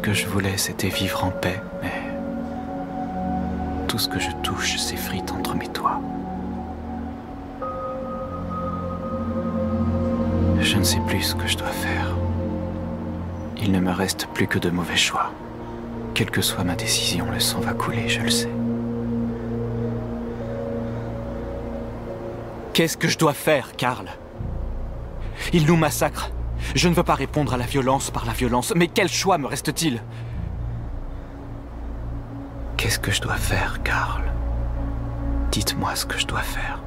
que je voulais, c'était vivre en paix, mais tout ce que je touche s'effrite entre mes doigts. Je ne sais plus ce que je dois faire. Il ne me reste plus que de mauvais choix. Quelle que soit ma décision, le sang va couler, je le sais. Qu'est-ce que je dois faire, Karl? Ils nous massacrent. Je ne veux pas répondre à la violence par la violence, mais quel choix me reste-t-il? Qu'est-ce que je dois faire, Karl? Dites-moi ce que je dois faire.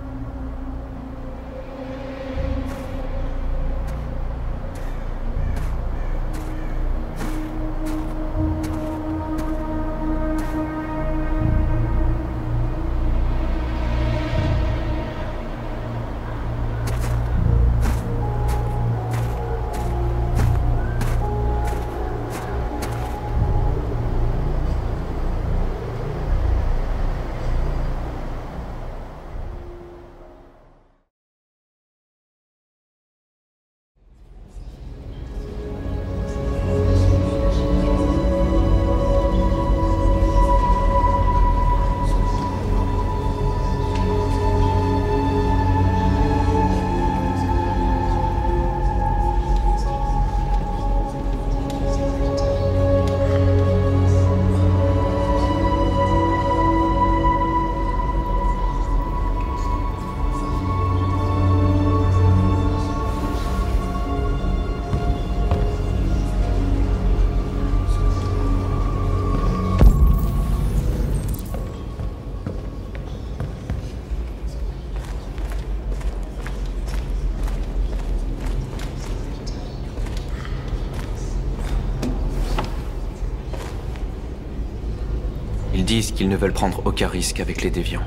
Ils disent qu'ils ne veulent prendre aucun risque avec les déviants.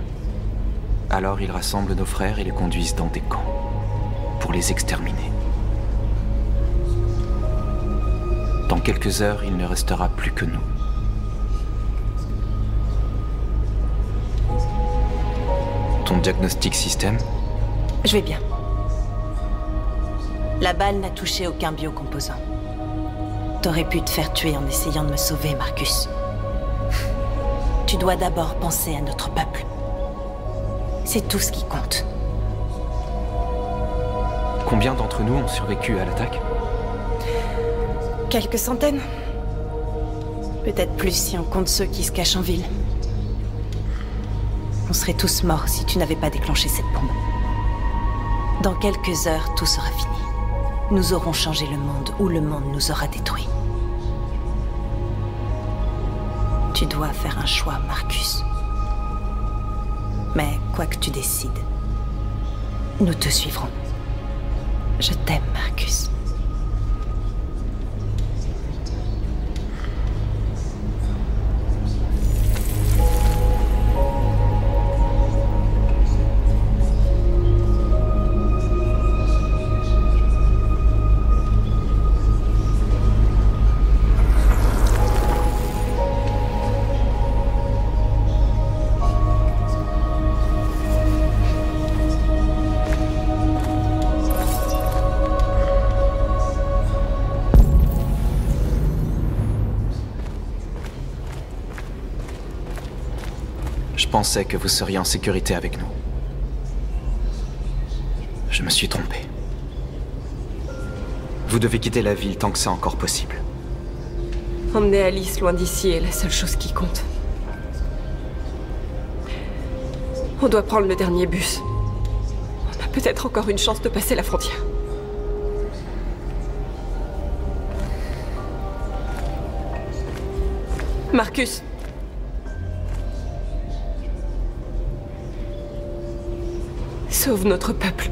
Alors ils rassemblent nos frères et les conduisent dans des camps, pour les exterminer. Dans quelques heures, il ne restera plus que nous. Ton diagnostic système? Je vais bien. La balle n'a touché aucun biocomposant. T'aurais pu te faire tuer en essayant de me sauver, Marcus. Tu dois d'abord penser à notre peuple. C'est tout ce qui compte. Combien d'entre nous ont survécu à l'attaque? Quelques centaines. Peut-être plus si on compte ceux qui se cachent en ville. On serait tous morts si tu n'avais pas déclenché cette bombe. Dans quelques heures, tout sera fini. Nous aurons changé le monde ou le monde nous aura détruits. Tu dois faire un choix, Marcus. Mais quoi que tu décides, nous te suivrons. Je t'aime, Marcus. Je pensais que vous seriez en sécurité avec nous. Je me suis trompé. Vous devez quitter la ville tant que c'est encore possible. Emmener Alice loin d'ici est la seule chose qui compte. On doit prendre le dernier bus. On a peut-être encore une chance de passer la frontière. Marcus. Sauve notre peuple.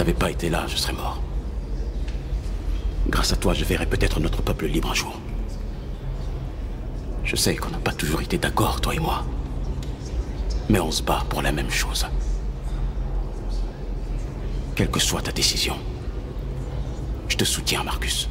t'avais pas été là, je serais mort. Grâce à toi, je verrai peut-être notre peuple libre un jour. Je sais qu'on n'a pas toujours été d'accord, toi et moi. Mais on se bat pour la même chose. Quelle que soit ta décision, je te soutiens, Marcus.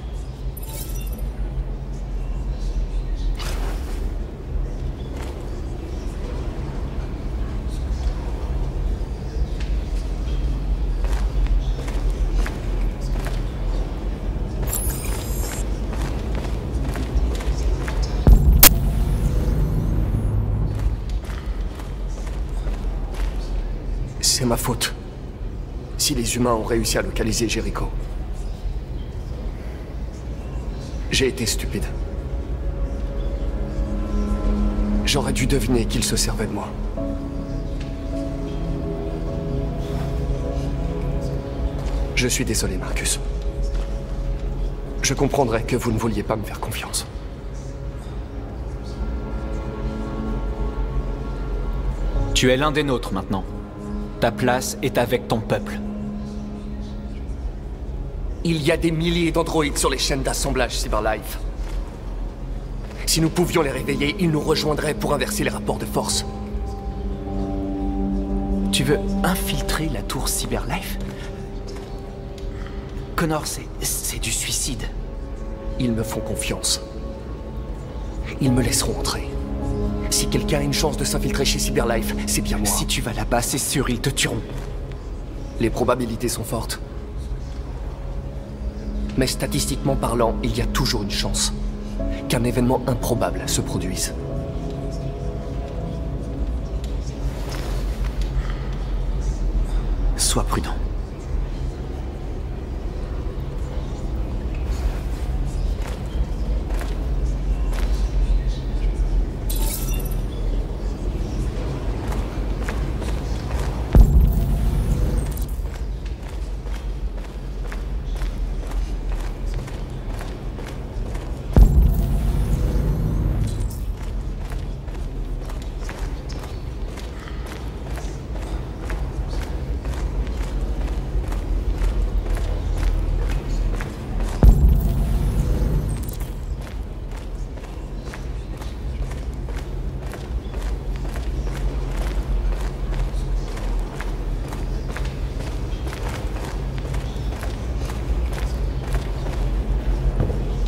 C'est ma faute. Si les humains ont réussi à localiser Jericho. J'ai été stupide. J'aurais dû deviner qu'ils se servaient de moi. Je suis désolé, Marcus. Je comprendrais que vous ne vouliez pas me faire confiance. Tu es l'un des nôtres maintenant. Ta place est avec ton peuple. Il y a des milliers d'androïdes sur les chaînes d'assemblage Cyberlife. Si nous pouvions les réveiller, ils nous rejoindraient pour inverser les rapports de force. Tu veux infiltrer la tour Cyberlife? Connor, c'est du suicide. Ils me font confiance. Ils me laisseront entrer. Si quelqu'un a une chance de s'infiltrer chez Cyberlife, c'est bien moi. Si tu vas là-bas, c'est sûr, ils te tueront. Les probabilités sont fortes. Mais statistiquement parlant, il y a toujours une chance qu'un événement improbable se produise. Sois prudent.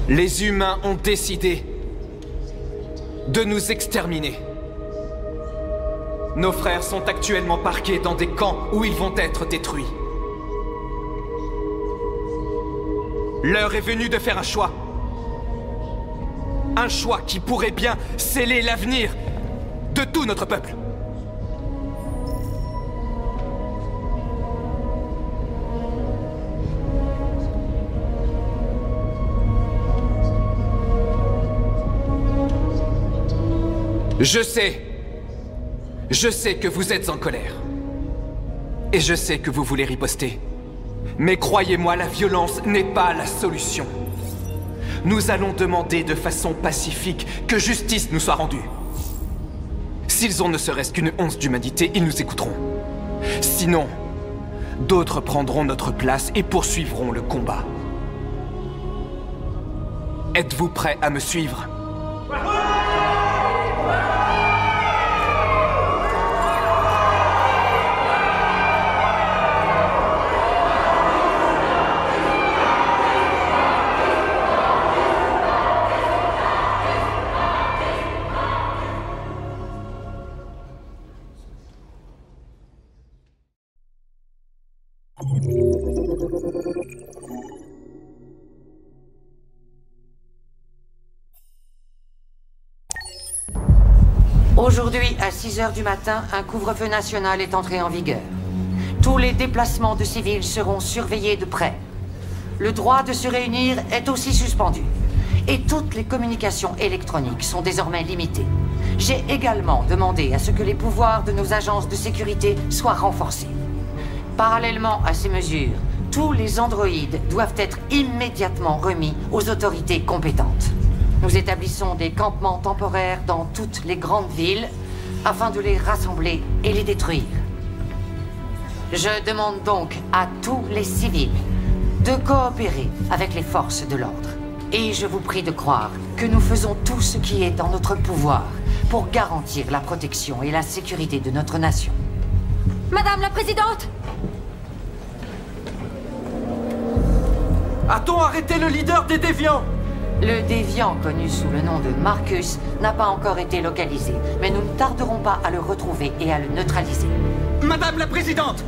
Les humains ont décidé de nous exterminer. Nos frères sont actuellement parqués dans des camps où ils vont être détruits. L'heure est venue de faire un choix. Un choix qui pourrait bien sceller l'avenir de tout notre peuple. Je sais que vous êtes en colère. Et je sais que vous voulez riposter. Mais croyez-moi, la violence n'est pas la solution. Nous allons demander de façon pacifique que justice nous soit rendue. S'ils ont ne serait-ce qu'une once d'humanité, ils nous écouteront. Sinon, d'autres prendront notre place et poursuivront le combat. Êtes-vous prêts à me suivre ? Aujourd'hui, à 6 h du matin, un couvre-feu national est entré en vigueur. Tous les déplacements de civils seront surveillés de près. Le droit de se réunir est aussi suspendu. Et toutes les communications électroniques sont désormais limitées. J'ai également demandé à ce que les pouvoirs de nos agences de sécurité soient renforcés. Parallèlement à ces mesures, tous les androïdes doivent être immédiatement remis aux autorités compétentes. Nous établissons des campements temporaires dans toutes les grandes villes afin de les rassembler et les détruire. Je demande donc à tous les civils de coopérer avec les forces de l'ordre. Et je vous prie de croire que nous faisons tout ce qui est en notre pouvoir pour garantir la protection et la sécurité de notre nation. Madame la Présidente! A-t-on arrêté le leader des déviants? Le déviant connu sous le nom de Marcus n'a pas encore été localisé, mais nous ne tarderons pas à le retrouver et à le neutraliser. Madame la Présidente!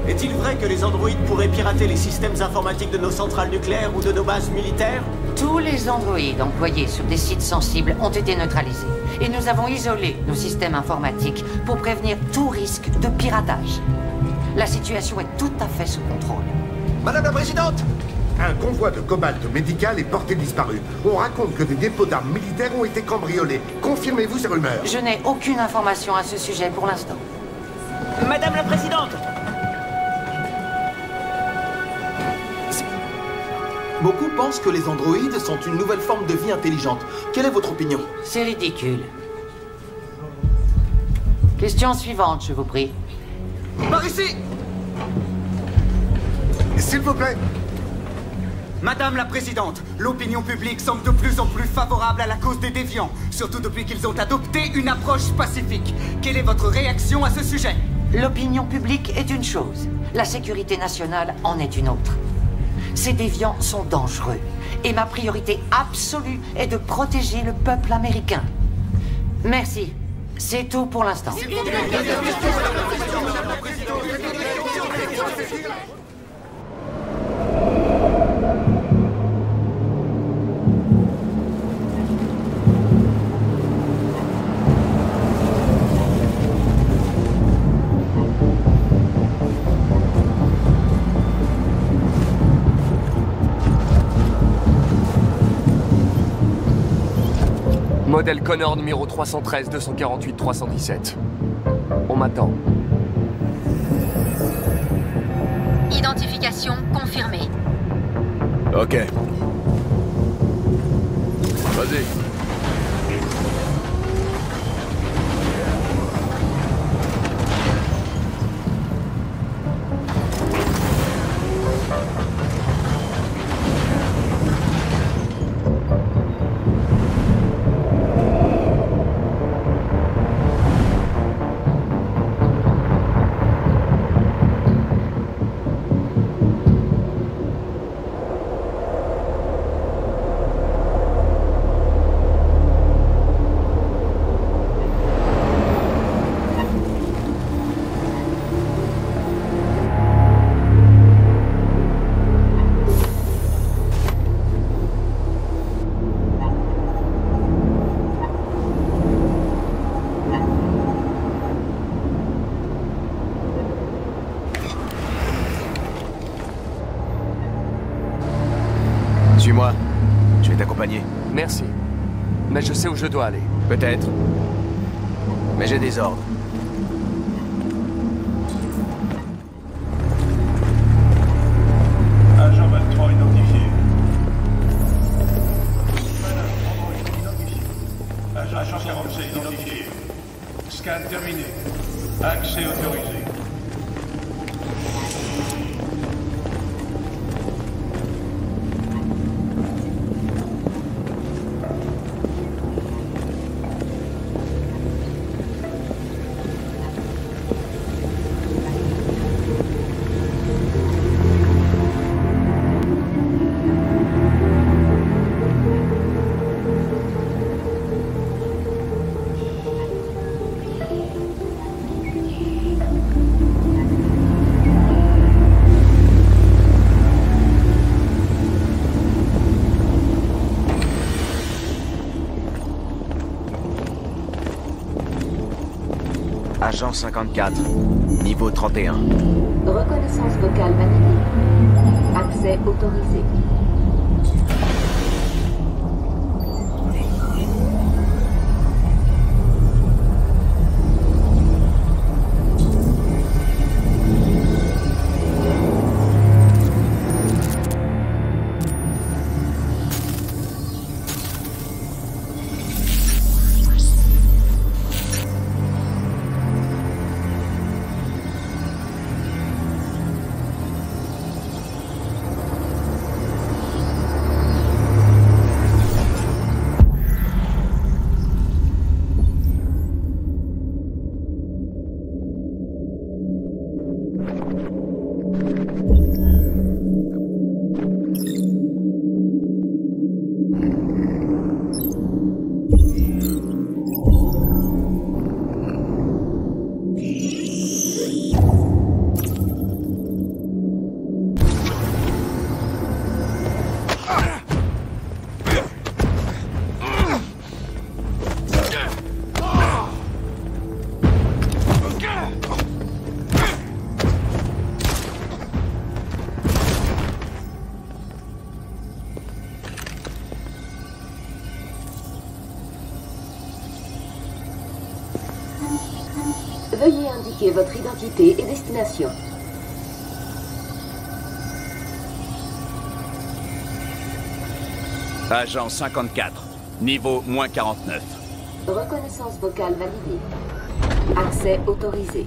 Est-il vrai que les androïdes pourraient pirater les systèmes informatiques de nos centrales nucléaires ou de nos bases militaires? Tous les androïdes employés sur des sites sensibles ont été neutralisés. Et nous avons isolé nos systèmes informatiques pour prévenir tout risque de piratage. La situation est tout à fait sous contrôle. Madame la Présidente! Un convoi de cobalt médical est porté disparu. On raconte que des dépôts d'armes militaires ont été cambriolés. Confirmez-vous ces rumeurs? Je n'ai aucune information à ce sujet pour l'instant. Madame la Présidente! Beaucoup pensent que les androïdes sont une nouvelle forme de vie intelligente. Quelle est votre opinion? C'est ridicule. Question suivante, je vous prie. Par ici! S'il vous plaît. Madame la Présidente, l'opinion publique semble de plus en plus favorable à la cause des déviants, surtout depuis qu'ils ont adopté une approche pacifique. Quelle est votre réaction à ce sujet? L'opinion publique est une chose, la sécurité nationale en est une autre. Ces déviants sont dangereux, et ma priorité absolue est de protéger le peuple américain. Merci. C'est tout pour l'instant. Modèle Connor numéro 313-248-317. On m'attend. Identification confirmée. Ok. Vas-y. Suis-moi. Je vais t'accompagner. Merci. Mais je sais où je dois aller. Peut-être. Mais j'ai des ordres. Agent 23 identifié. Agent 47 identifié. Scan terminé. Accès autorisé. Agent 54, niveau 31. Reconnaissance vocale validée. Accès autorisé. Vérifiez votre identité et destination. Agent 54, niveau -49. Reconnaissance vocale validée. Accès autorisé.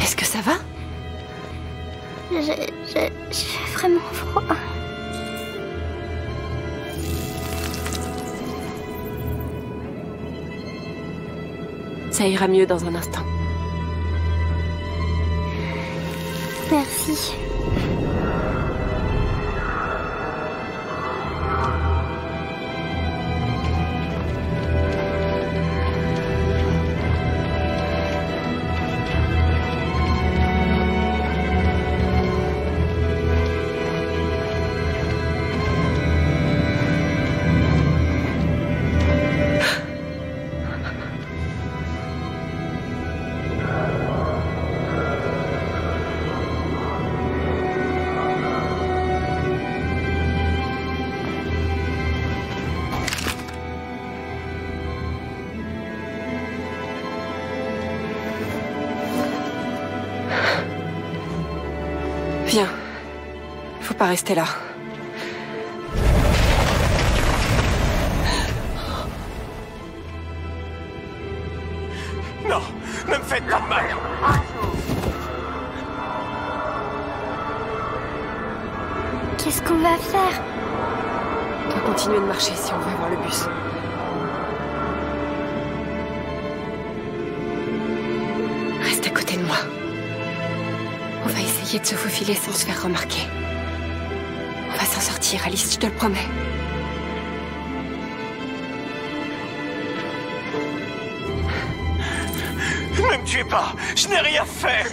Est-ce que ça va? J'ai vraiment froid. Ça ira mieux dans un instant. Merci. Viens. Faut pas rester là. Non, ne me faites pas de mal. Qu'est-ce qu'on va faire? On doit continuer de marcher si on veut avoir le bus. Reste à côté de moi. On va essayer de se faufiler sans se faire remarquer. On va s'en sortir, Alice, je te le promets. Ne me tuez pas, je n'ai rien fait.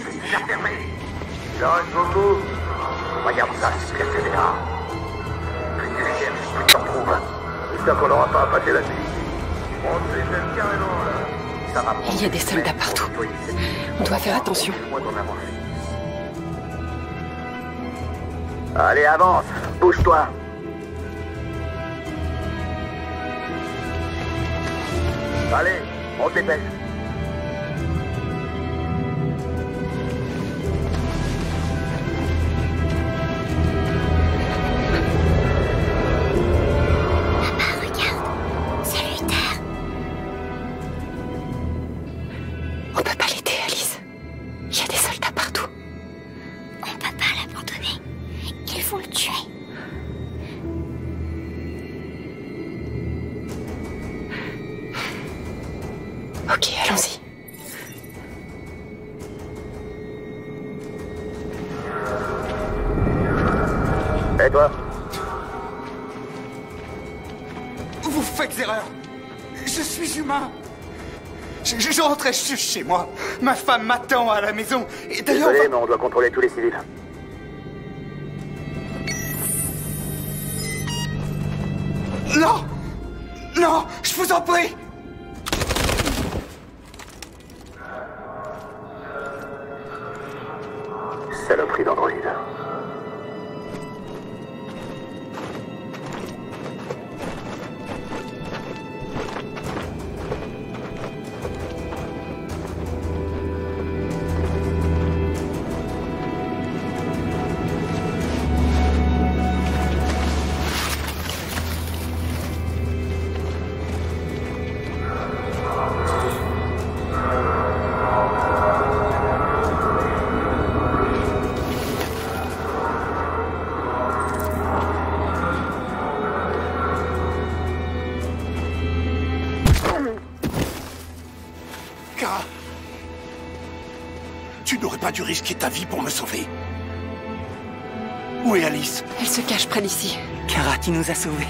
Lâche beaucoup. Regarde ça, c'est ce qu'elle là. Plus tu cherches, plus tu en trouves. J'espère qu'on n'aura pas à passer la nuit. On se fait carrément là. Ça va. Il y a des soldats partout. On doit faire attention. Allez, avance. Bouge-toi. Allez, on se dépêche. On peut pas l'aider, Alice. Il y a des soldats partout. On peut pas l'abandonner. Ils vont le tuer. Ok, allons-y. Et toi? Vous faites erreur. Je suis humain. Je rentrais juste chez moi. Ma femme m'attend à la maison. Et d'ailleurs... Désolé, mais on doit contrôler tous les civils. Non! Non! Je vous en prie! Saloperie d'androïde. Tu n'aurais pas dû risquer ta vie pour me sauver. Où est Alice? Elle se cache près d'ici. Kara, tu nous as sauvés.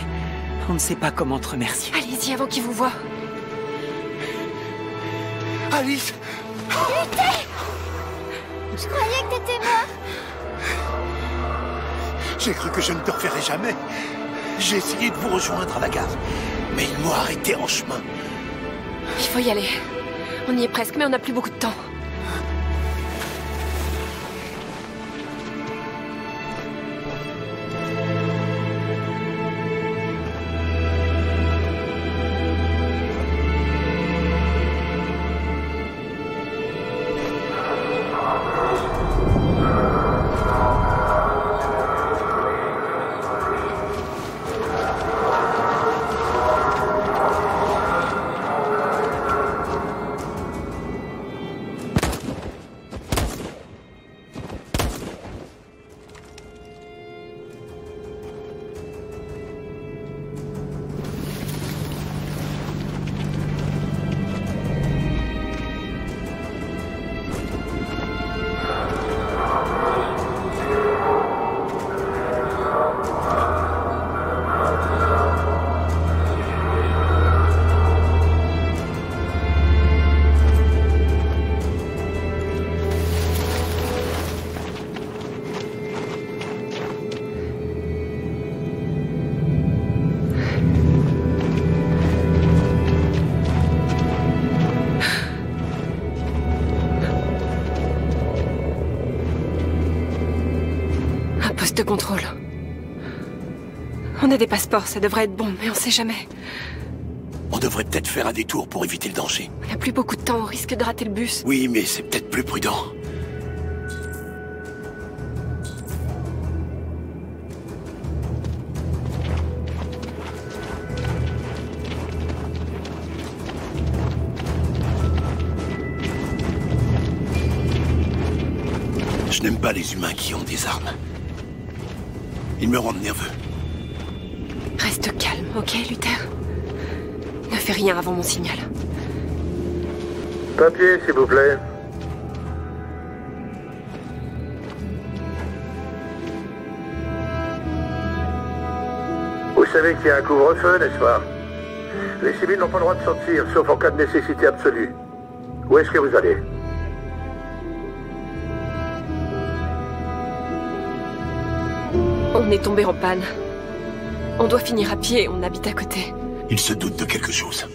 On ne sait pas comment te remercier. Allez-y avant qu'il vous voie. Alice! Luthé! Je croyais que t'étais mort. J'ai cru que je ne te reverrais jamais. J'ai essayé de vous rejoindre à la gare, mais ils m'ont arrêté en chemin. Il faut y aller. On y est presque, mais on n'a plus beaucoup de temps. contrôle. On a des passeports, ça devrait être bon, mais on sait jamais. On devrait peut-être faire un détour pour éviter le danger. On n'a plus beaucoup de temps, on risque de rater le bus. Oui, mais c'est peut-être plus prudent. Je n'aime pas les humains qui ont des armes. Ils me rendent nerveux. Reste calme, ok, Luther? Ne fais rien avant mon signal. Papier, s'il vous plaît. Vous savez qu'il y a un couvre-feu, n'est-ce pas? Les civils n'ont pas le droit de sortir, sauf en cas de nécessité absolue. Où est-ce que vous allez? On est tombé en panne. On doit finir à pied, on habite à côté. Il se doute de quelque chose.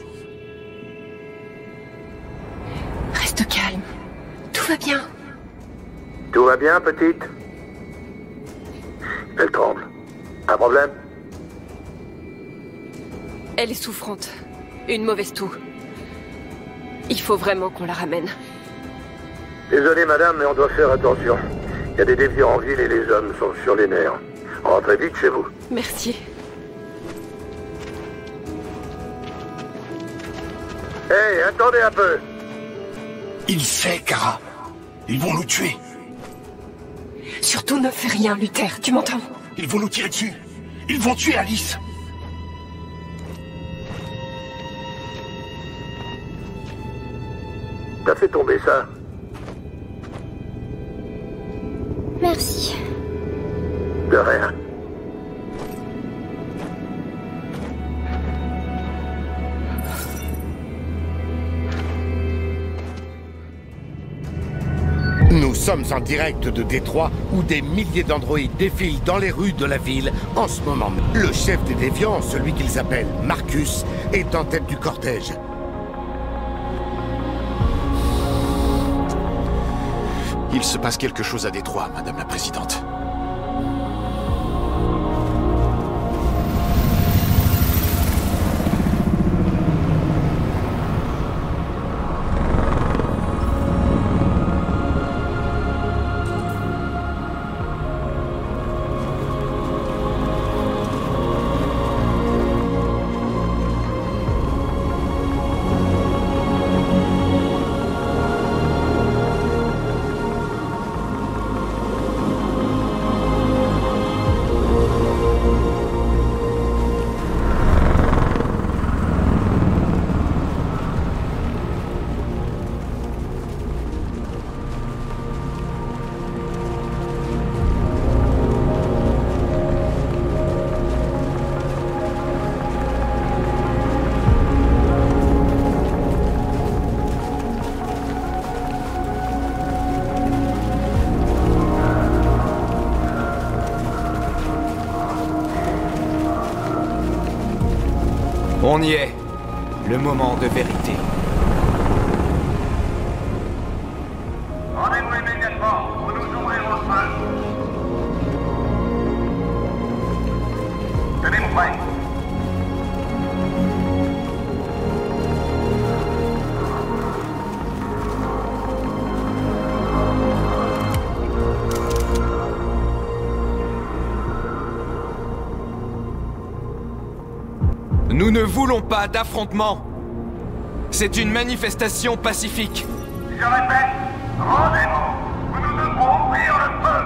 Reste calme. Tout va bien. Tout va bien, petite? Elle tremble. Un problème? Elle est souffrante. Une mauvaise toux. Il faut vraiment qu'on la ramène. Désolé, madame, mais on doit faire attention. Il y a des déviants en ville et les hommes sont sur les nerfs. Rentrez vite chez vous. Merci. Hey, attendez un peu. Il sait, Kara. Ils vont nous tuer. Surtout ne fais rien, Luther, tu m'entends? Ils vont nous tirer dessus. Ils vont tuer Alice. T'as fait tomber ça? Merci. De rien. Nous sommes en direct de Détroit où des milliers d'androïdes défilent dans les rues de la ville en ce moment. Le chef des déviants, celui qu'ils appellent Marcus, est en tête du cortège. Il se passe quelque chose à Détroit, Madame la Présidente. On y est. Le moment de vérité. Rendez-vous immédiatement ou nous ouvrirons le feu. Tenez-vous prêts. Nous ne voulons pas d'affrontement. C'est une manifestation pacifique. Je répète, rendez-vous ou nous devrons ouvrir le feu.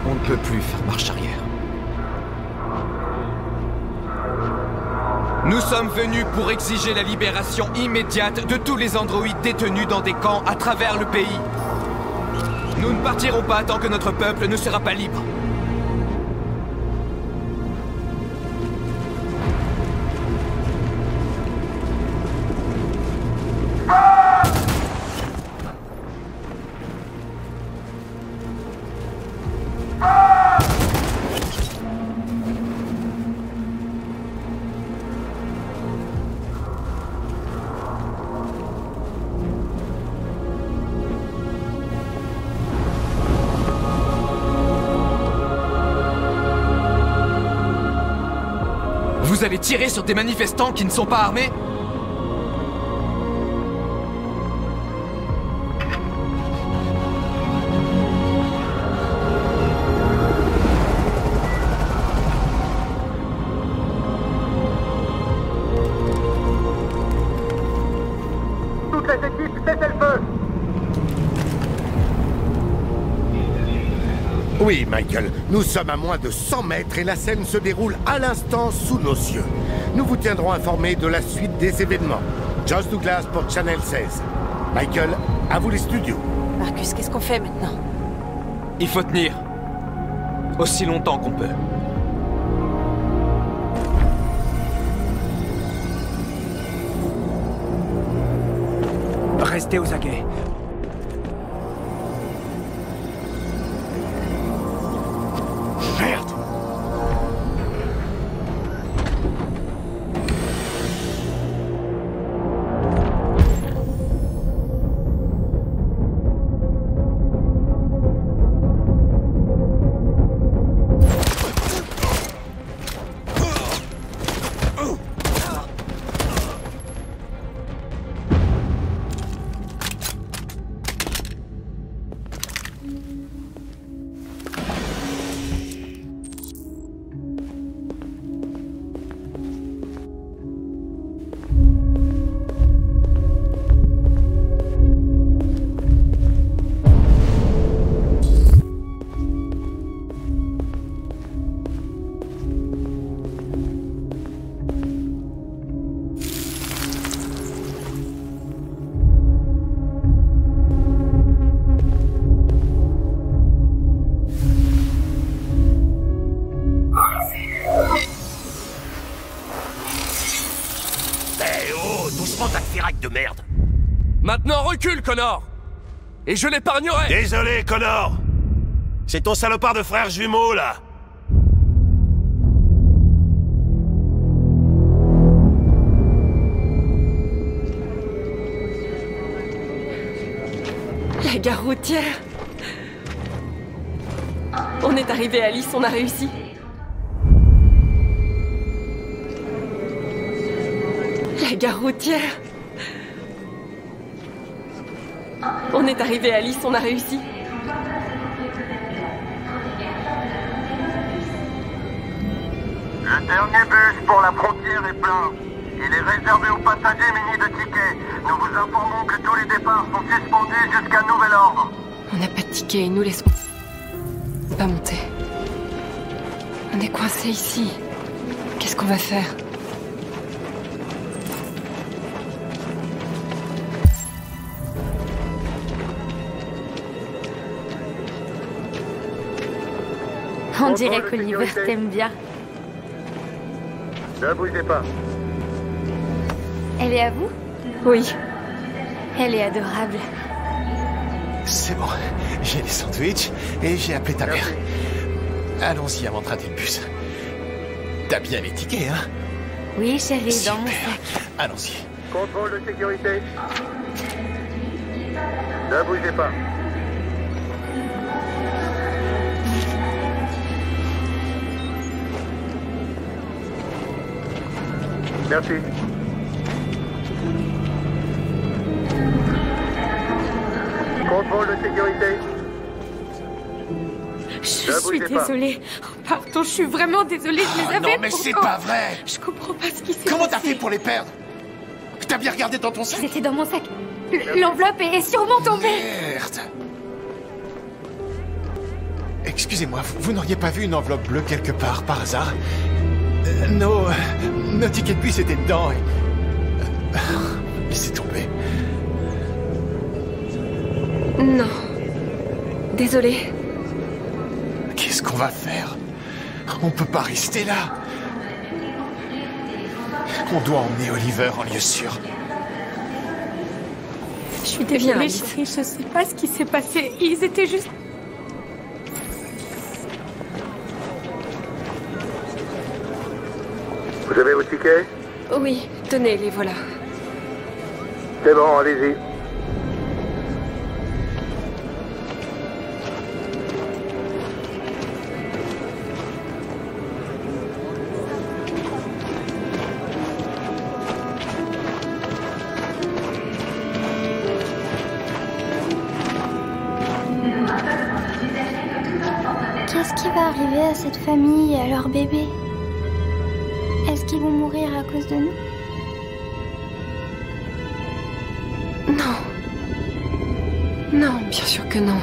On ne peut plus faire marche arrière. Nous sommes venus pour exiger la libération immédiate de tous les androïdes détenus dans des camps à travers le pays. Nous ne partirons pas tant que notre peuple ne sera pas libre. allez tirer sur des manifestants qui ne sont pas armés? Toutes les équipes, cessez le feu! Oui, Michael, nous sommes à moins de 100 mètres et la scène se déroule à l'instant sous nos yeux. Nous vous tiendrons informés de la suite des événements. Josh Douglas pour Channel 16. Michael, à vous les studios. Marcus, qu'est-ce qu'on fait maintenant? Il faut tenir. Aussi longtemps qu'on peut. Restez aux aguets. Merde! De merde. Maintenant recule, Connor. Et je l'épargnerai. Désolé, Connor. C'est ton salopard de frère jumeau, là. La gare routière. On est arrivé à Alice, on a réussi. La gare routière. On est arrivé à Alice, on a réussi. Le dernier bus pour la frontière est plein. Il est réservé aux passagers munis de tickets. Nous vous informons que tous les départs sont suspendus jusqu'à nouvel ordre. On n'a pas de ticket, nous laissons pas monter. On est coincés ici. Qu'est-ce qu'on va faire? On dirait qu'Oliver t'aime bien. Ne bougez pas. Elle est à vous? Oui. Elle est adorable. C'est bon. J'ai les sandwichs et j'ai appelé ta mère. Allons-y à m'emprunter le bus. T'as bien les tickets, hein? Oui, chérie, dans mon sac. Allons-y. Contrôle de sécurité. Ne bougez pas. Merci. Contrôle de sécurité. Je suis désolée. Pardon, je suis vraiment désolée. Je les avais. Non, mais c'est pas vrai. Je comprends pas ce qui s'est passé. Comment t'as fait pour les perdre? T'as bien regardé dans ton sac? C'était dans mon sac. L'enveloppe est sûrement tombée. Merde. Excusez-moi, vous n'auriez pas vu une enveloppe bleue quelque part, par hasard? Nos tickets de bus étaient dedans et... Laissez tomber. Non. Désolée. Qu'est-ce qu'on va faire? On peut pas rester là. On doit emmener Oliver en lieu sûr. Je suis désolée, chérie, je sais pas ce qui s'est passé. Ils étaient juste... Vous avez vos tickets? Oui, tenez, les voilà. C'est bon, allez-y. va arriver à cette famille et à leur bébé? Est-ce qu'ils vont mourir à cause de nous? Non. Non, bien sûr que non.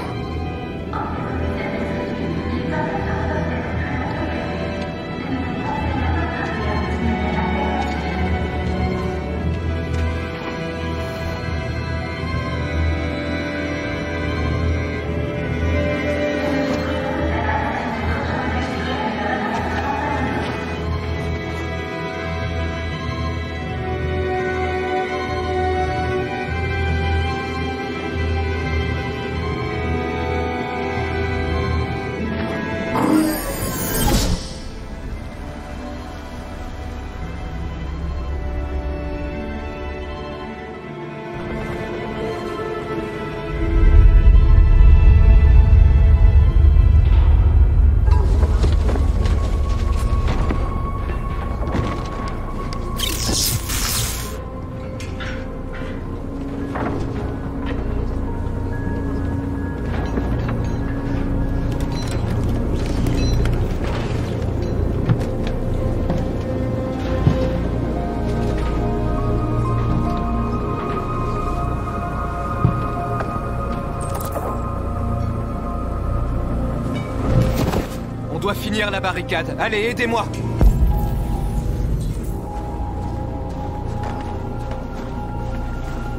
On doit finir la barricade. Allez, aidez-moi.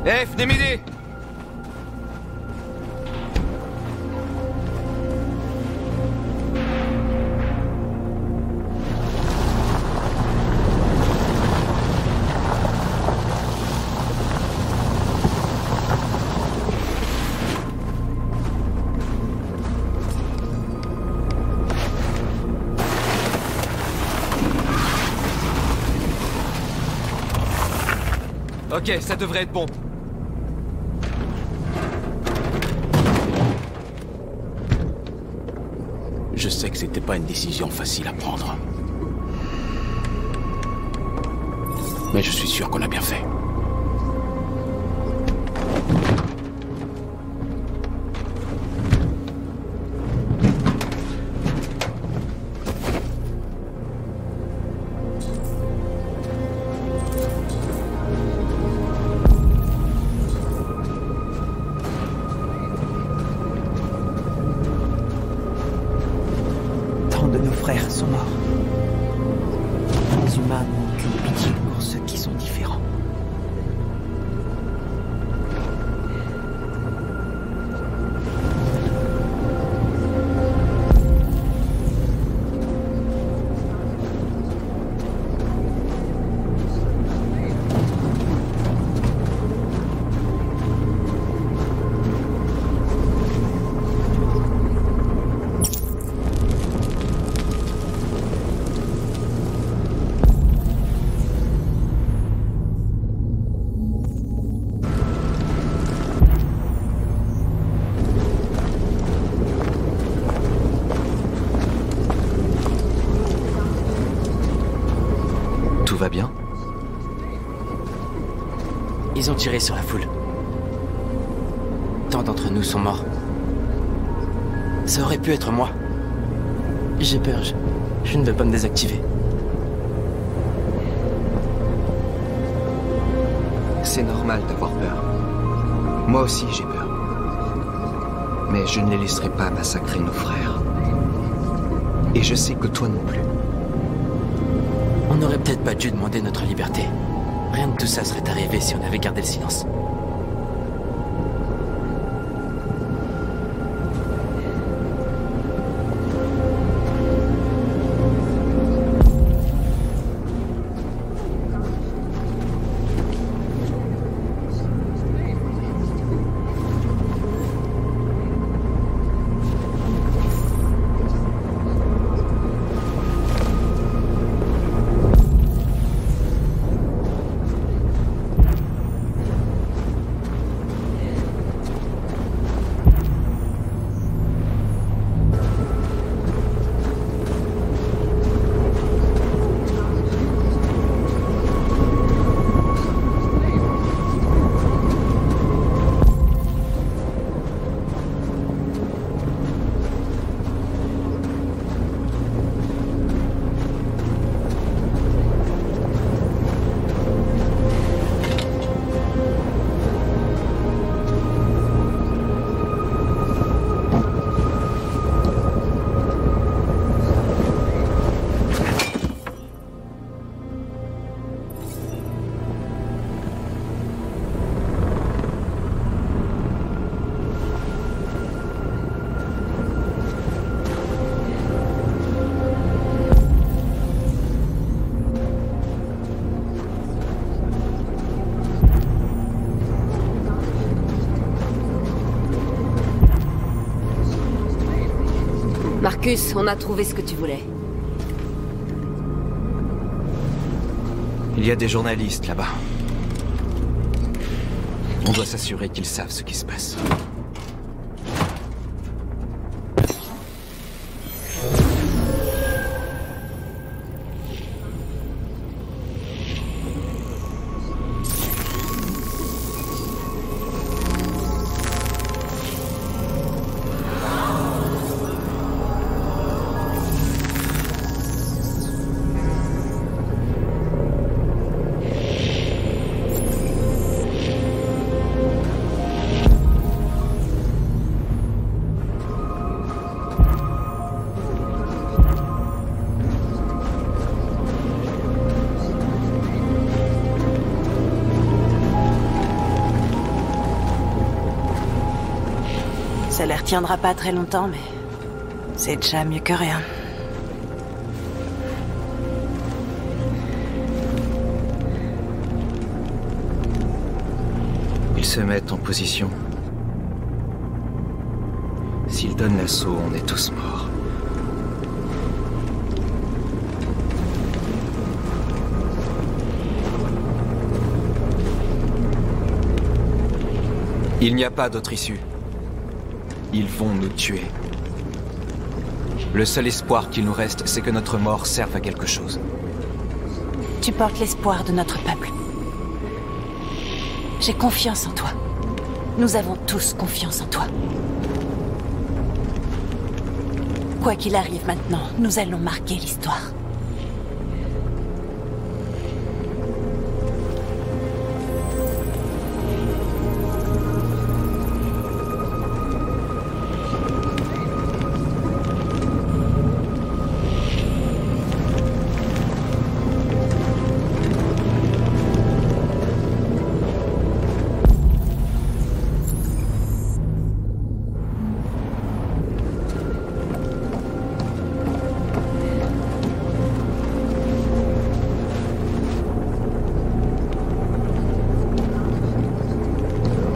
Venez m'aider. Ok, ça devrait être bon. Je sais que c'était pas une décision facile à prendre. Mais je suis sûr qu'on a bien fait. De nos frères sont morts. Les humains n'ont aucune pitié pour ceux qui sont différents. Tout va bien? Ils ont tiré sur la foule. Tant d'entre nous sont morts. Ça aurait pu être moi. J'ai peur, je ne veux pas me désactiver. C'est normal d'avoir peur. Moi aussi j'ai peur. Mais je ne les laisserai pas massacrer nos frères. Et je sais que toi non plus. On n'aurait peut-être pas dû demander notre liberté. Rien de tout ça serait arrivé si on avait gardé le silence. Marcus, on a trouvé ce que tu voulais. Il y a des journalistes là-bas. On doit s'assurer qu'ils savent ce qui se passe. Ça les retiendra pas très longtemps, mais c'est déjà mieux que rien. Ils se mettent en position. S'ils donnent l'assaut, on est tous morts. Il n'y a pas d'autre issue. Ils vont nous tuer. Le seul espoir qu'il nous reste, c'est que notre mort serve à quelque chose. Tu portes l'espoir de notre peuple. J'ai confiance en toi. Nous avons tous confiance en toi. Quoi qu'il arrive maintenant, nous allons marquer l'histoire.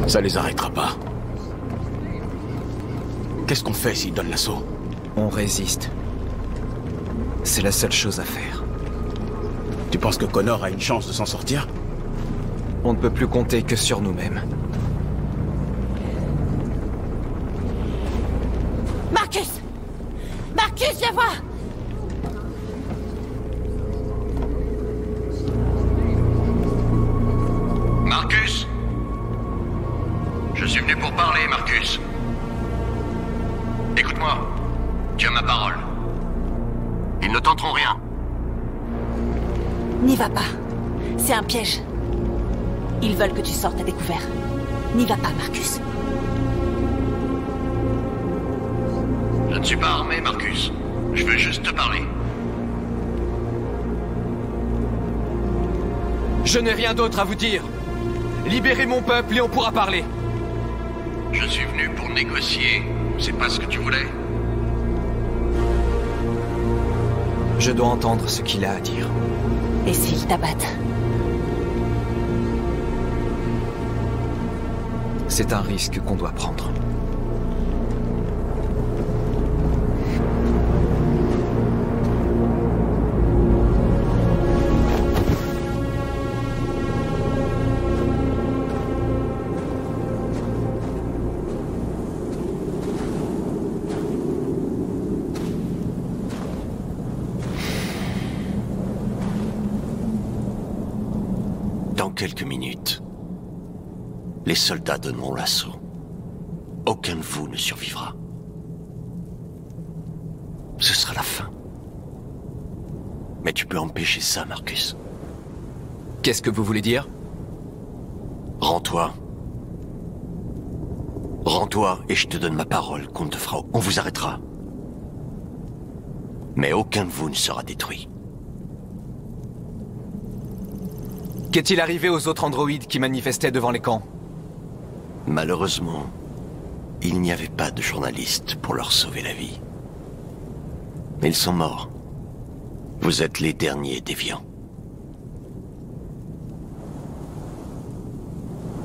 Ça les arrêtera pas. Qu'est-ce qu'on fait s'ils donnent l'assaut? On résiste. C'est la seule chose à faire. Tu penses que Connor a une chance de s'en sortir? On ne peut plus compter que sur nous-mêmes. Marcus! Marcus, viens voir! Marcus? Je suis venu pour parler, Marcus. Écoute-moi. Tu as ma parole. Ils ne tenteront rien. N'y va pas. C'est un piège. Ils veulent que tu sortes à découvert. N'y va pas, Marcus. Je ne suis pas armé, Marcus. Je veux juste te parler. Je n'ai rien d'autre à vous dire. Libérez mon peuple et on pourra parler. Je suis venu pour négocier. C'est pas ce que tu voulais? Je dois entendre ce qu'il a à dire. Et s'ils t'abattent? C'est un risque qu'on doit prendre. Dans quelques minutes, les soldats donneront l'assaut. Aucun de vous ne survivra. Ce sera la fin. Mais tu peux empêcher ça, Marcus. Qu'est-ce que vous voulez dire? Rends-toi. Rends-toi et je te donne ma parole qu'on te fera. On vous arrêtera. Mais aucun de vous ne sera détruit. Qu'est-il arrivé aux autres androïdes qui manifestaient devant les camps? Malheureusement, il n'y avait pas de journalistes pour leur sauver la vie. Ils sont morts. Vous êtes les derniers déviants.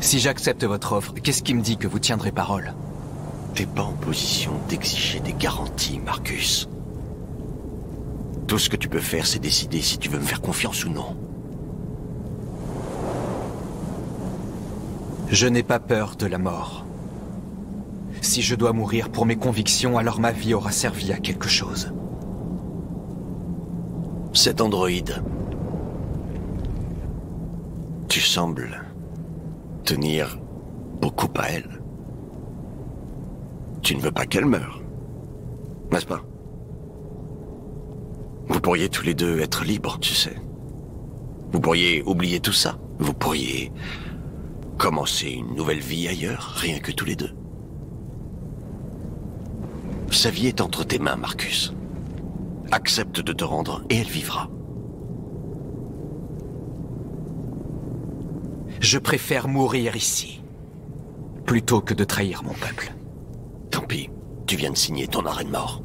Si j'accepte votre offre, qu'est-ce qui me dit que vous tiendrez parole? T'es pas en position d'exiger des garanties, Marcus. Tout ce que tu peux faire, c'est décider si tu veux me faire confiance ou non. Je n'ai pas peur de la mort. Si je dois mourir pour mes convictions, alors ma vie aura servi à quelque chose. Cet androïde... Tu sembles tenir beaucoup à elle. Tu ne veux pas qu'elle meure, n'est-ce pas? Vous pourriez tous les deux être libres, tu sais. Vous pourriez oublier tout ça. Vous pourriez commencer une nouvelle vie ailleurs, rien que tous les deux. Sa vie est entre tes mains, Marcus. Accepte de te rendre et elle vivra. Je préfère mourir ici, plutôt que de trahir mon peuple. Tant pis, tu viens de signer ton arrêt de mort.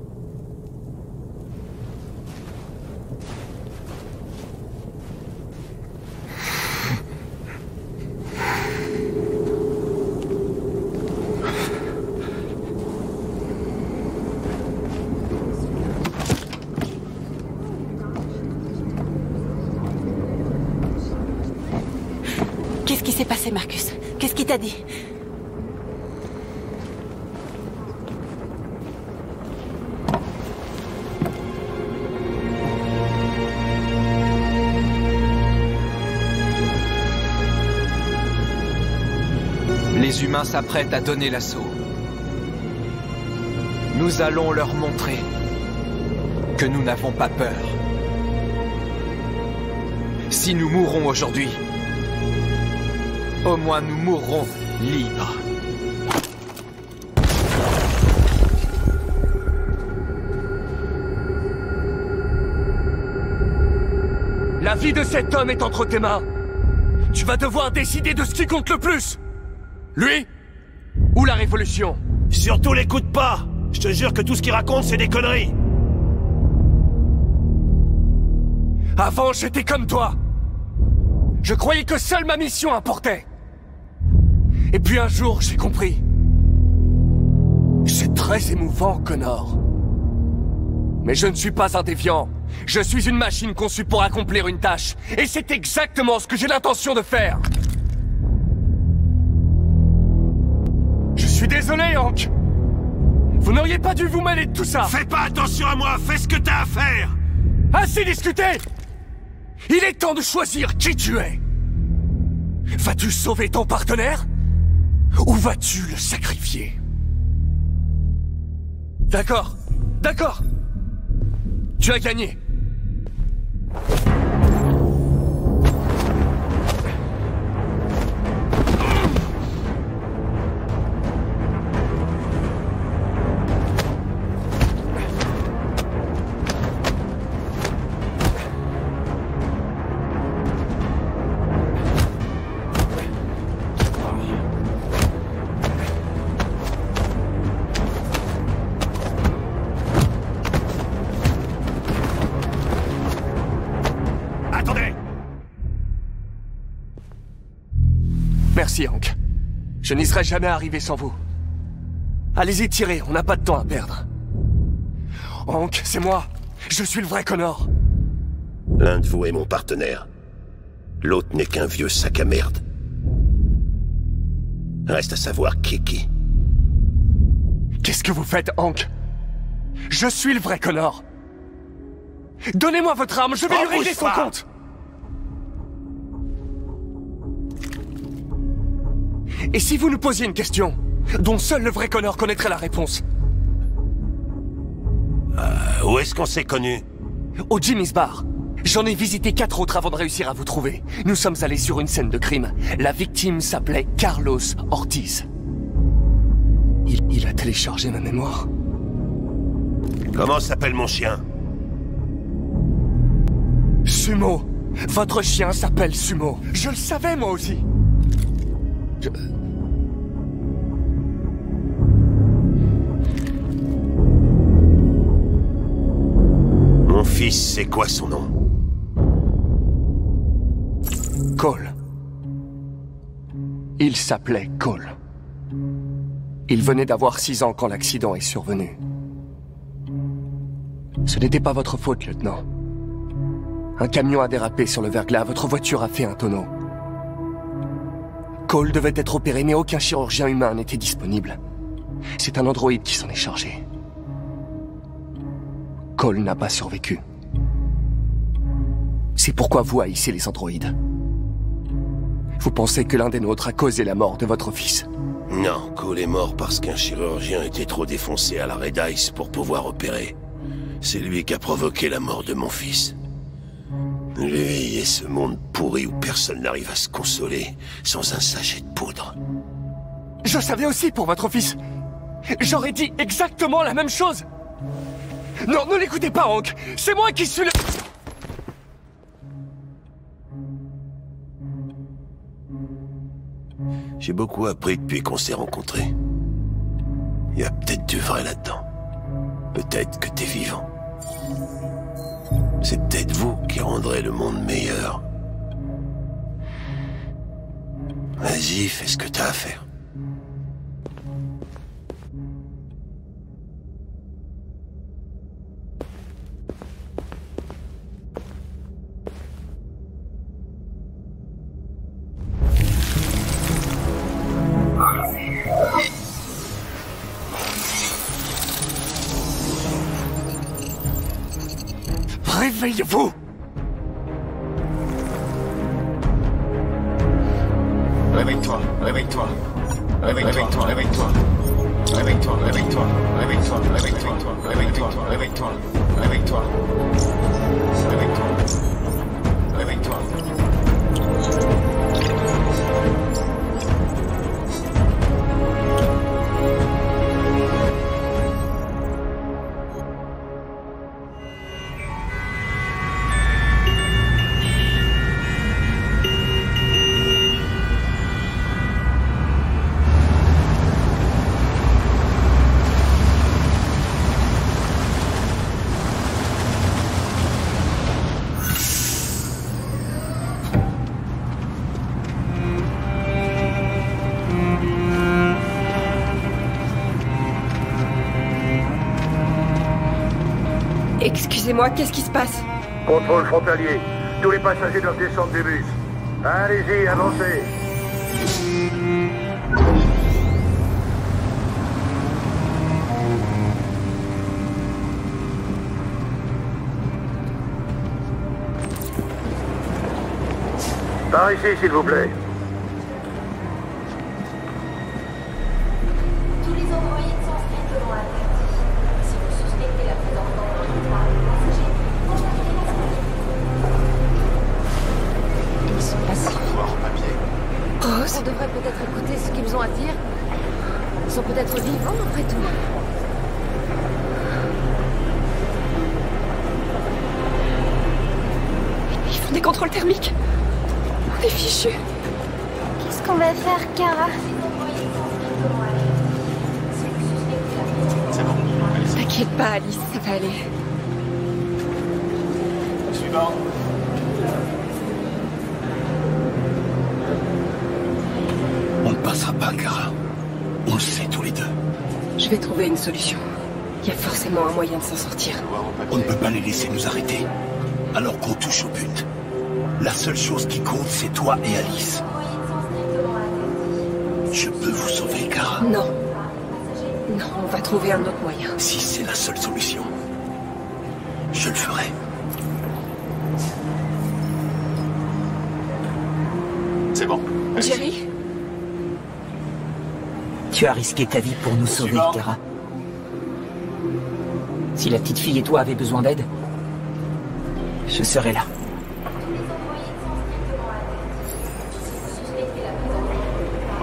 Qu'est-ce qui s'est passé, Marcus? Qu'est-ce qu'il t'a dit? Les humains s'apprêtent à donner l'assaut. Nous allons leur montrer que nous n'avons pas peur. Si nous mourrons aujourd'hui, au moins nous mourrons libres. La vie de cet homme est entre tes mains. Tu vas devoir décider de ce qui compte le plus. Lui ou la révolution? Surtout l'écoute pas. Je te jure que tout ce qu'il raconte, c'est des conneries. Avant, j'étais comme toi. Je croyais que seule ma mission importait. Et puis un jour, j'ai compris. C'est très émouvant, Connor. Mais je ne suis pas un déviant. Je suis une machine conçue pour accomplir une tâche. Et c'est exactement ce que j'ai l'intention de faire. Je suis désolé, Hank. Vous n'auriez pas dû vous mêler de tout ça. Fais pas attention à moi, fais ce que t'as à faire. Assez discuté. Il est temps de choisir qui tu es. Vas-tu sauver ton partenaire? Ou vas-tu le sacrifier? D'accord, d'accord. Tu as gagné. Merci, Hank. Je n'y serais jamais arrivé sans vous. Allez-y, tirez, on n'a pas de temps à perdre. Hank, c'est moi. Je suis le vrai Connor. L'un de vous est mon partenaire. L'autre n'est qu'un vieux sac à merde. Reste à savoir qui est qui. Qu'est-ce que vous faites, Hank? Je suis le vrai Connor. Donnez-moi votre arme, je vais lui régler son compte. Et si vous nous posiez une question, dont seul le vrai Connor connaîtrait la réponse? Où est-ce qu'on s'est connus? Au Jimmy's Bar. J'en ai visité 4 autres avant de réussir à vous trouver. Nous sommes allés sur une scène de crime. La victime s'appelait Carlos Ortiz. Il a téléchargé ma mémoire. Comment s'appelle mon chien? Sumo. Votre chien s'appelle Sumo. Je le savais, moi aussi. Mon fils, c'est quoi son nom? Cole. Il s'appelait Cole. Il venait d'avoir 6 ans quand l'accident est survenu. Ce n'était pas votre faute, lieutenant. Un camion a dérapé sur le verglas, votre voiture a fait un tonneau. Cole devait être opéré, mais aucun chirurgien humain n'était disponible. C'est un androïde qui s'en est chargé. Cole n'a pas survécu. C'est pourquoi vous haïssez les androïdes. Vous pensez que l'un des nôtres a causé la mort de votre fils? Non, Cole est mort parce qu'un chirurgien était trop défoncé à la Red Ice pour pouvoir opérer. C'est lui qui a provoqué la mort de mon fils. Lui et ce monde pourri où personne n'arrive à se consoler sans un sachet de poudre. Je savais aussi pour votre fils. J'aurais dit exactement la même chose. Non, ne l'écoutez pas, Hank. C'est moi qui suis le... J'ai beaucoup appris depuis qu'on s'est rencontrés. Il y a peut-être du vrai là-dedans. Peut-être que t'es vivant. C'est peut-être vous qui rendrez le monde meilleur. Vas-y, fais ce que t'as à faire. Réveillez-vous! Réveille-toi, réveille-toi. Réveille-toi, réveille-toi. Réveille-toi, réveille-toi. Réveille-toi, réveille-toi. Réveille-toi, réveille-toi. Réveille-toi. Réveille-toi. Réveille-toi. Excusez-moi, qu'est-ce qui se passe? Contrôle frontalier. Tous les passagers doivent descendre du bus. Allez-y, avancez. Par ici, s'il vous plaît. Tous les androïdes sont strictement interdits. Si vous suspectez la présence d'androïdes parmi les passagers, contactez la sécurité. Ils sont pas si forts, papier. Rose, On devrait peut-être écouter ce qu'ils ont à dire. Ils sont peut-être vivants après tout. ils font des contrôles thermiques. On est fichus. Qu'est-ce qu'on va faire, Kara? C'est bon, allez-y. T'inquiète pas, Alice, ça va aller. Suivant. On ne passera pas, Kara. On le sait tous les deux. Je vais trouver une solution. Il y a forcément un moyen de s'en sortir. On ne peut pas les laisser nous arrêter. Alors qu'on touche au but. La seule chose qui compte, c'est toi et Alice. Je peux vous sauver, Kara. Non. Non, on va trouver un autre moyen. Si c'est la seule solution, je le ferai. C'est bon. allez-y. Jerry? Tu as risqué ta vie pour nous sauver, Suivant. Kara. Si la petite fille et toi avez besoin d'aide, je serai là.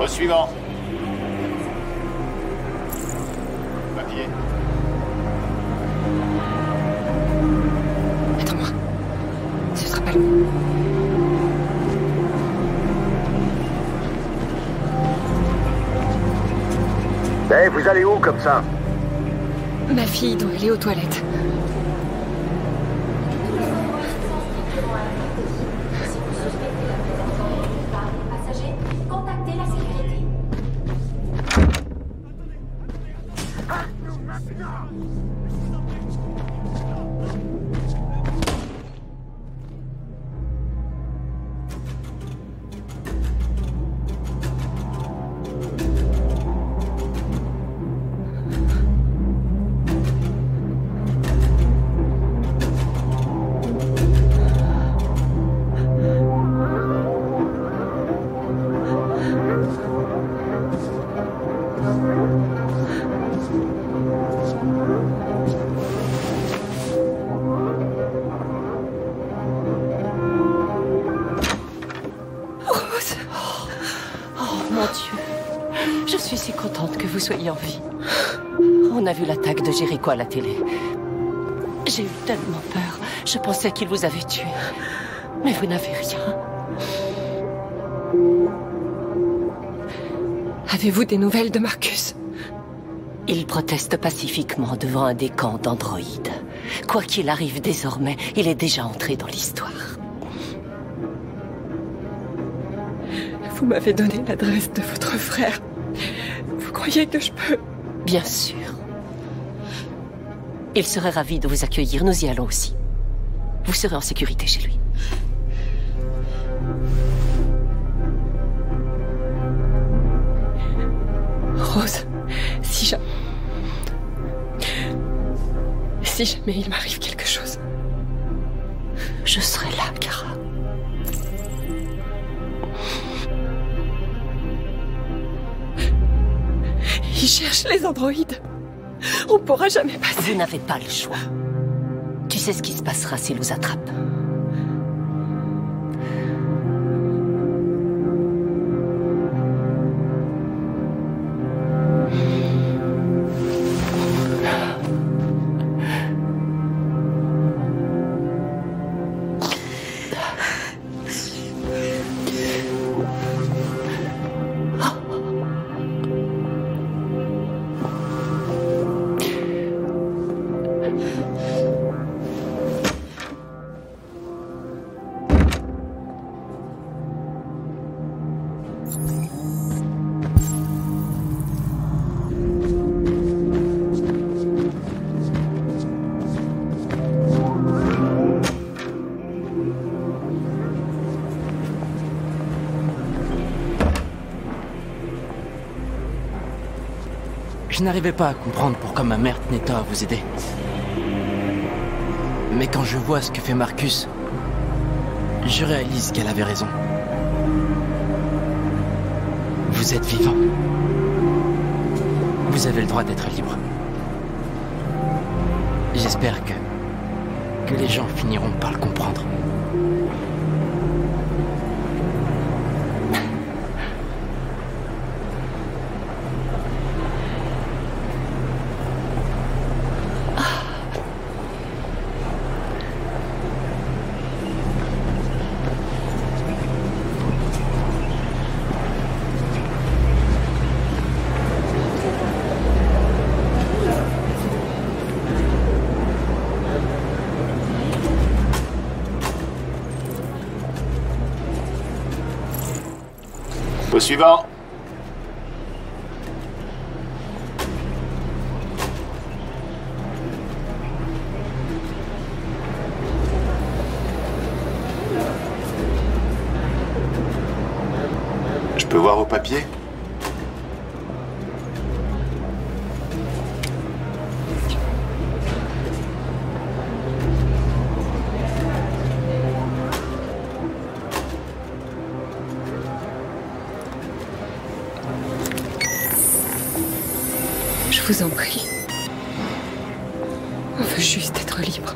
Au suivant. Papier. Attends-moi. Ce sera pas long. Eh, vous allez où comme ça? Ma fille doit aller aux toilettes. Contactez la sécurité. Rose. Oh mon Dieu. Je suis si contente que vous soyez en vie. On a vu l'attaque de Jericho à la télé. J'ai eu tellement peur. Je pensais qu'il vous avait tué. Mais vous n'avez rien. Avez-vous des nouvelles de Marcus? Il proteste pacifiquement devant un des camps d'androïdes. Quoi qu'il arrive désormais, il est déjà entré dans l'histoire. Vous m'avez donné l'adresse de votre frère. Vous croyez que je peux? Bien sûr. Il serait ravi de vous accueillir. Nous y allons aussi. Vous serez en sécurité chez lui. Rose, si jamais il m'arrive quelque chose, je serai là, Kara. Il cherche les androïdes. On pourra jamais passer. Vous n'avez pas le choix. Tu sais ce qui se passera s'il vous attrape. Je n'arrivais pas à comprendre pourquoi ma mère tenait tant à vous aider. Mais quand je vois ce que fait Marcus, je réalise qu'elle avait raison. Vous êtes vivant. Vous avez le droit d'être libre. J'espère que les gens finiront par le comprendre. Au suivant. Je peux voir vos papiers? Je vous en prie. On veut juste être libre.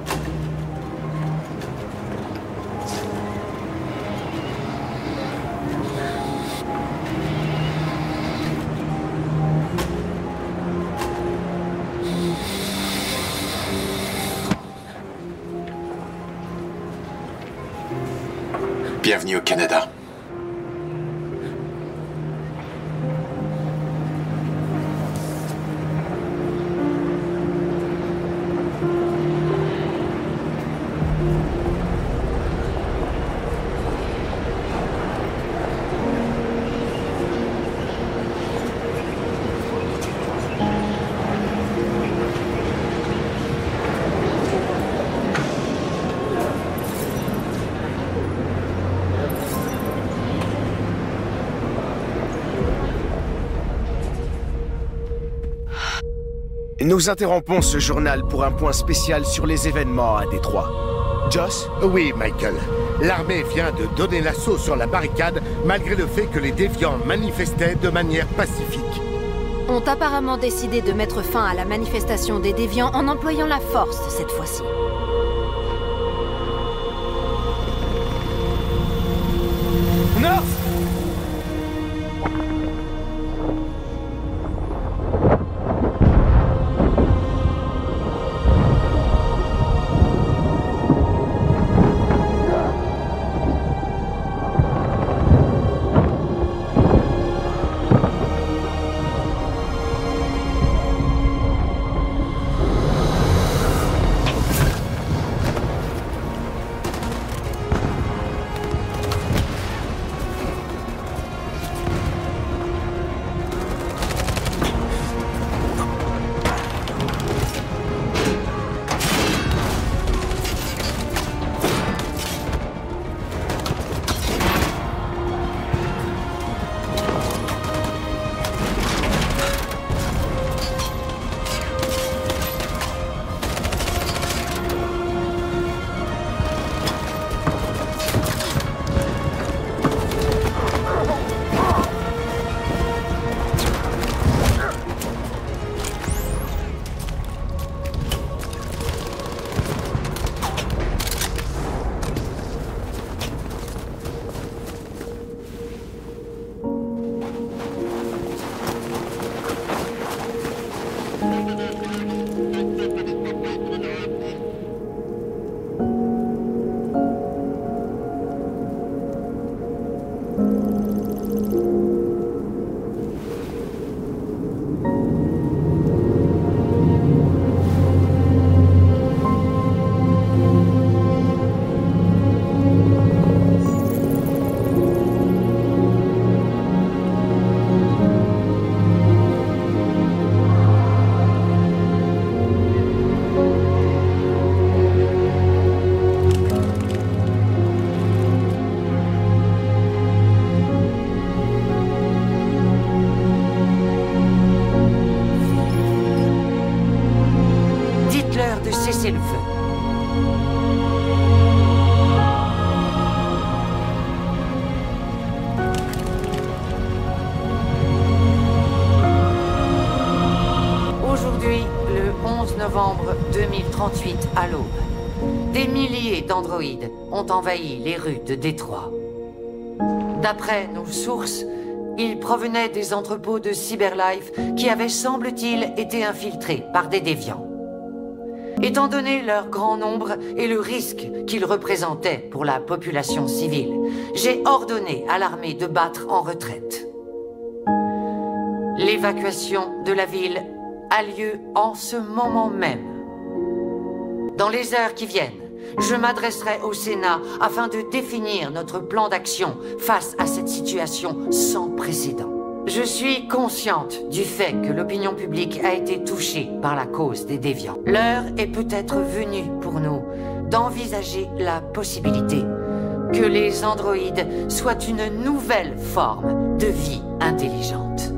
Bienvenue au Canada. Nous interrompons ce journal pour un point spécial sur les événements à Détroit. Joss? Oui, Michael. L'armée vient de donner l'assaut sur la barricade, malgré le fait que les déviants manifestaient de manière pacifique. Ont apparemment décidé de mettre fin à la manifestation des déviants en employant la force cette fois-ci. North! cesser le feu. Aujourd'hui, le 11 novembre 2038 à l'aube, des milliers d'androïdes ont envahi les rues de Détroit. D'après nos sources, ils provenaient des entrepôts de Cyberlife qui avaient, semble-t-il, été infiltrés par des déviants. Étant donné leur grand nombre et le risque qu'ils représentaient pour la population civile, j'ai ordonné à l'armée de battre en retraite. L'évacuation de la ville a lieu en ce moment même. Dans les heures qui viennent, je m'adresserai au Sénat afin de définir notre plan d'action face à cette situation sans précédent. Je suis consciente du fait que l'opinion publique a été touchée par la cause des déviants. L'heure est peut-être venue pour nous d'envisager la possibilité que les androïdes soient une nouvelle forme de vie intelligente.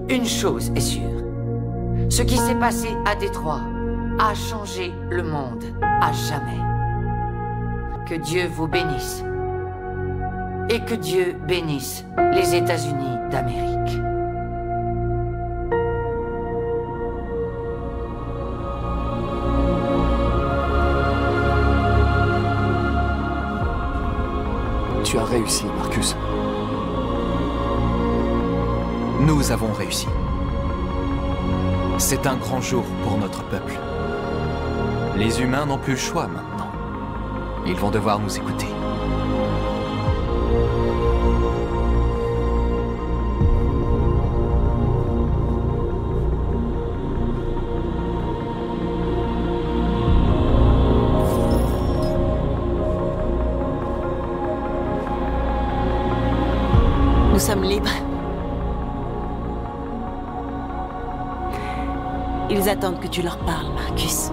Une chose est sûre, ce qui s'est passé à Détroit a changé le monde à jamais. Que Dieu vous bénisse. Et que Dieu bénisse les États-Unis d'Amérique. Tu as réussi, Marcus. Nous avons réussi. C'est un grand jour pour notre peuple. Les humains n'ont plus le choix maintenant. Ils vont devoir nous écouter. Nous sommes libres. Ils attendent que tu leur parles, Marcus.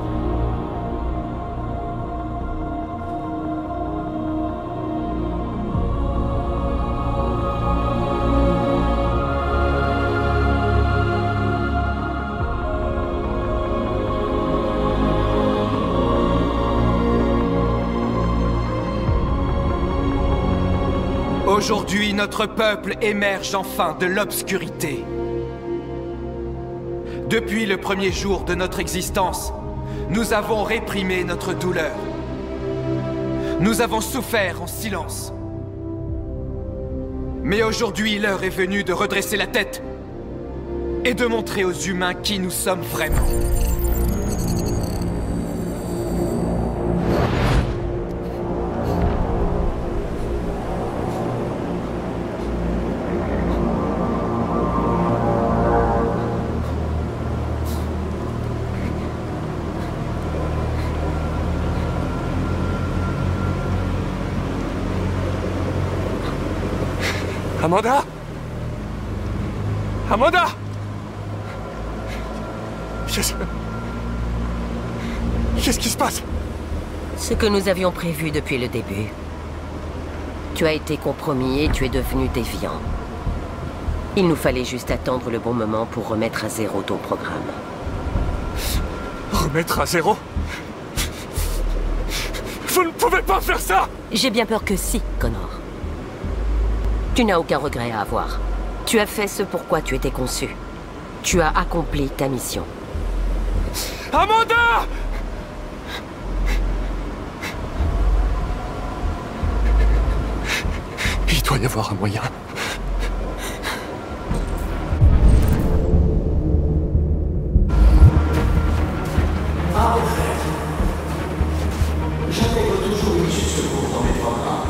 Aujourd'hui, notre peuple émerge enfin de l'obscurité. Depuis le premier jour de notre existence, nous avons réprimé notre douleur. Nous avons souffert en silence. Mais aujourd'hui, l'heure est venue de redresser la tête et de montrer aux humains qui nous sommes vraiment. Amanda? Amanda? Qu'est-ce qui se passe? Ce que nous avions prévu depuis le début. Tu as été compromis et tu es devenu déviant. Il nous fallait juste attendre le bon moment pour remettre à zéro ton programme. Remettre à zéro? Vous ne pouvez pas faire ça! J'ai bien peur que si, Connor. Tu n'as aucun regret à avoir. Tu as fait ce pourquoi tu étais conçu. Tu as accompli ta mission. Amanda! Il doit y avoir un moyen. Ah, au fait, j'intègre toujours une issue de secours dans mes programmes.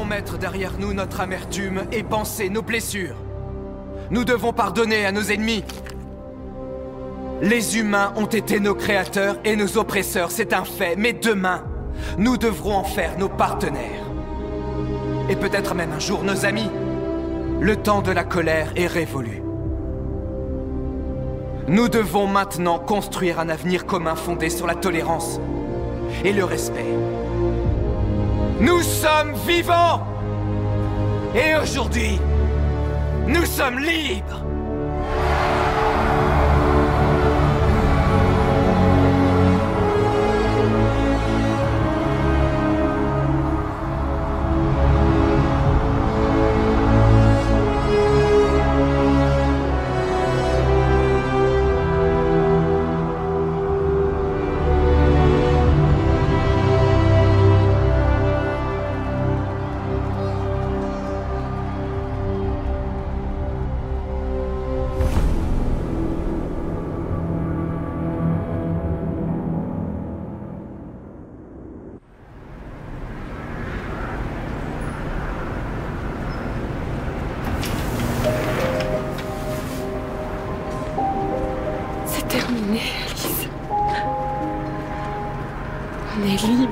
Mettre derrière nous notre amertume et penser nos blessures. Nous devons pardonner à nos ennemis. Les humains ont été nos créateurs et nos oppresseurs, c'est un fait. Mais demain, nous devrons en faire nos partenaires. Et peut-être même un jour nos amis. Le temps de la colère est révolu. Nous devons maintenant construire un avenir commun fondé sur la tolérance et le respect. Nous sommes vivants! Et aujourd'hui, nous sommes libres! Alice. On est libre.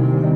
Thank you.